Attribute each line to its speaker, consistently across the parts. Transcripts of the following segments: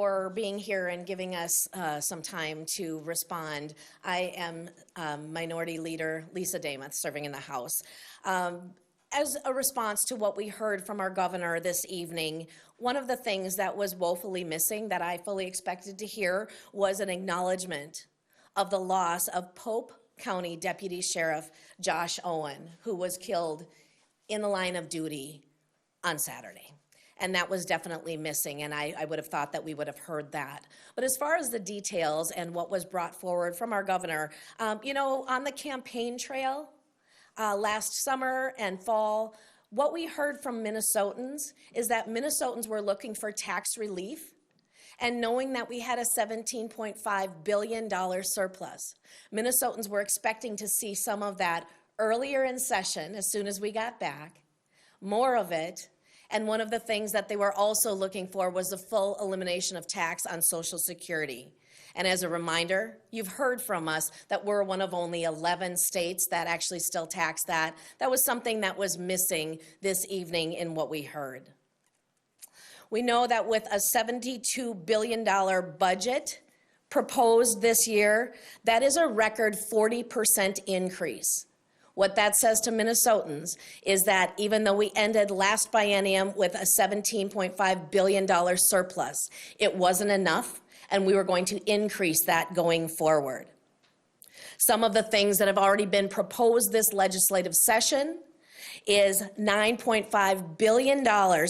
Speaker 1: for being here and giving us some time to respond. I am Minority Leader Lisa Demuth, serving in the House. As a response to what we heard from our governor this evening, one of the things that was woefully missing that I fully expected to hear was an acknowledgement of the loss of Pope County Deputy Sheriff Josh Owen, who was killed in the line of duty on Saturday. And that was definitely missing, and I would have thought that we would have heard that. But as far as the details and what was brought forward from our governor, you know, on the campaign trail last summer and fall, what we heard from Minnesotans is that Minnesotans were looking for tax relief, and knowing that we had a $17.5 billion surplus, Minnesotans were expecting to see some of that earlier in session as soon as we got back, more of it. And one of the things that they were also looking for was the full elimination of tax on Social Security. And as a reminder, you've heard from us that we're one of only 11 states that actually still tax that. That was something that was missing this evening in what we heard. We know that with a $72 billion budget proposed this year, that is a record 40% increase. What that says to Minnesotans is that even though we ended last biennium with a $17.5 billion surplus, it wasn't enough, and we were going to increase that going forward. Some of the things that have already been proposed this legislative session is $9.5 billion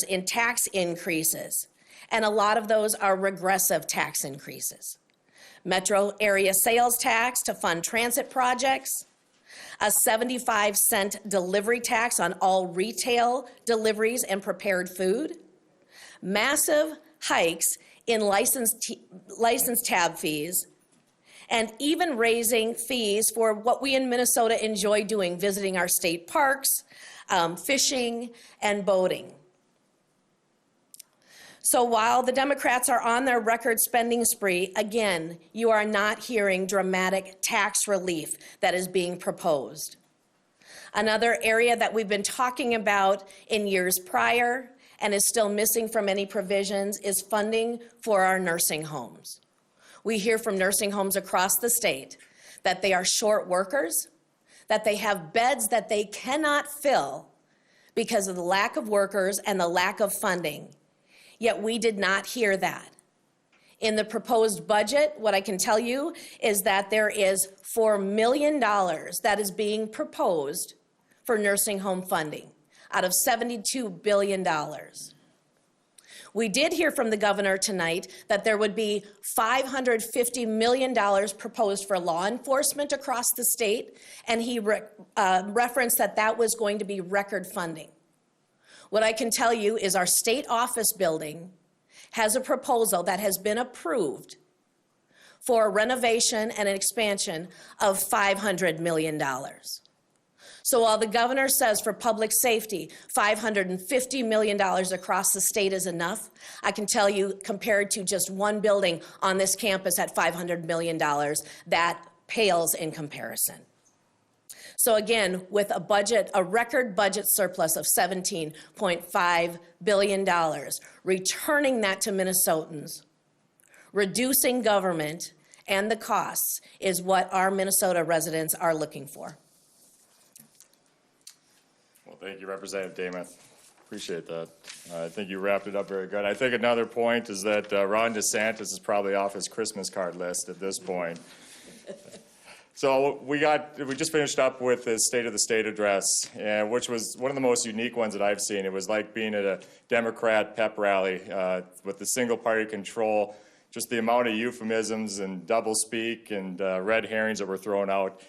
Speaker 1: in tax increases, and a lot of those are regressive tax increases. Metro area sales tax to fund transit projects, a 75-cent delivery tax on all retail deliveries and prepared food, massive hikes in license tab fees, and even raising fees for what we in Minnesota enjoy doing, visiting our state parks, fishing, and boating. So while the Democrats are on their record spending spree, again, you are not hearing dramatic tax relief that is being proposed. Another area that we've been talking about in years prior and is still missing from any provisions is funding for our nursing homes. We hear from nursing homes across the state that they are short workers, that they have beds that they cannot fill because of the lack of workers and the lack of funding. Yet we did not hear that. In the proposed budget, what I can tell you is that there is $4 million that is being proposed for nursing home funding out of $72 billion. We did hear from the governor tonight that there would be $550 million proposed for law enforcement across the state, and he referenced that that was going to be record funding. What I can tell you is our state office building has a proposal that has been approved for a renovation and an expansion of $500 million. So while the governor says for public safety, $550 million across the state is enough, I can tell you compared to just one building on this campus at $500 million, that pales in comparison. So again, with a budget, a record budget surplus of $17.5 billion, returning that to Minnesotans, reducing government and the costs is what our Minnesota residents are looking for.
Speaker 2: Well, thank you, Representative Demuth. Appreciate that. I think you wrapped it up very good. I think another point is that Ron DeSantis is probably off his Christmas card list at this point. So we just finished up with the State of the State address, which was one of the most unique ones that I've seen. It was like being at a Democrat pep rally with the single party control, just the amount of euphemisms and doublespeak and red herrings that were thrown out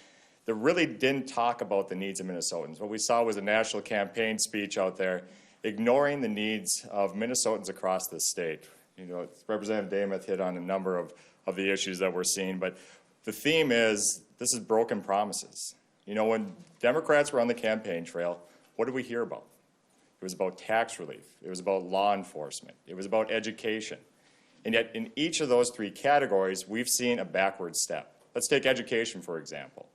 Speaker 2: that really didn't talk about the needs of Minnesotans. What we saw was a national campaign speech out there ignoring the needs of Minnesotans across the state. You know, Representative Demuth hit on a number of the issues that we're seeing, but the theme is this is broken promises. You know, when Democrats were on the campaign trail, what did we hear about? It was about tax relief. It was about law enforcement. It was about education. And yet in each of those three categories, we've seen a backward step. Let's take education, for example.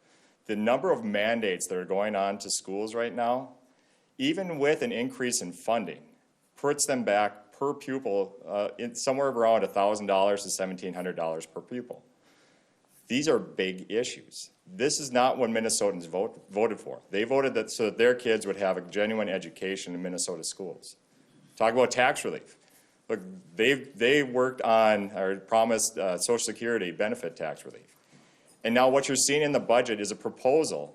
Speaker 2: The number of mandates that are going on to schools right now, even with an increase in funding, puts them back per pupil, somewhere around $1,000 to $1,700 per pupil. These are big issues. This is not what Minnesotans voted for. They voted that so that their kids would have a genuine education in Minnesota schools. Talk about tax relief. Look, they worked on or promised Social Security benefit tax relief. And now what you're seeing in the budget is a proposal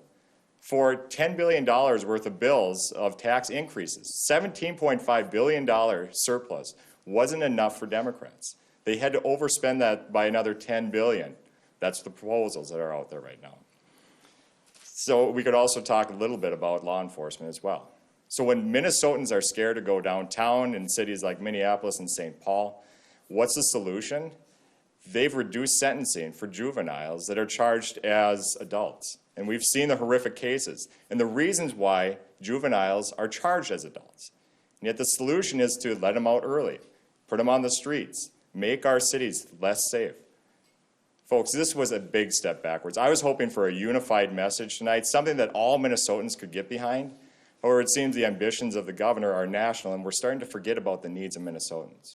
Speaker 2: for $10 billion worth of bills of tax increases. $17.5 billion surplus wasn't enough for Democrats. They had to overspend that by another $10 billion. That's the proposals that are out there right now. So we could also talk a little bit about law enforcement as well. So when Minnesotans are scared to go downtown in cities like Minneapolis and St. Paul, what's the solution? They've reduced sentencing for juveniles that are charged as adults. And we've seen the horrific cases and the reasons why juveniles are charged as adults. And yet the solution is to let them out early, put them on the streets, make our cities less safe. Folks, this was a big step backwards. I was hoping for a unified message tonight, something that all Minnesotans could get behind. However, it seems the ambitions of the governor are national, and we're starting to forget about the needs of Minnesotans.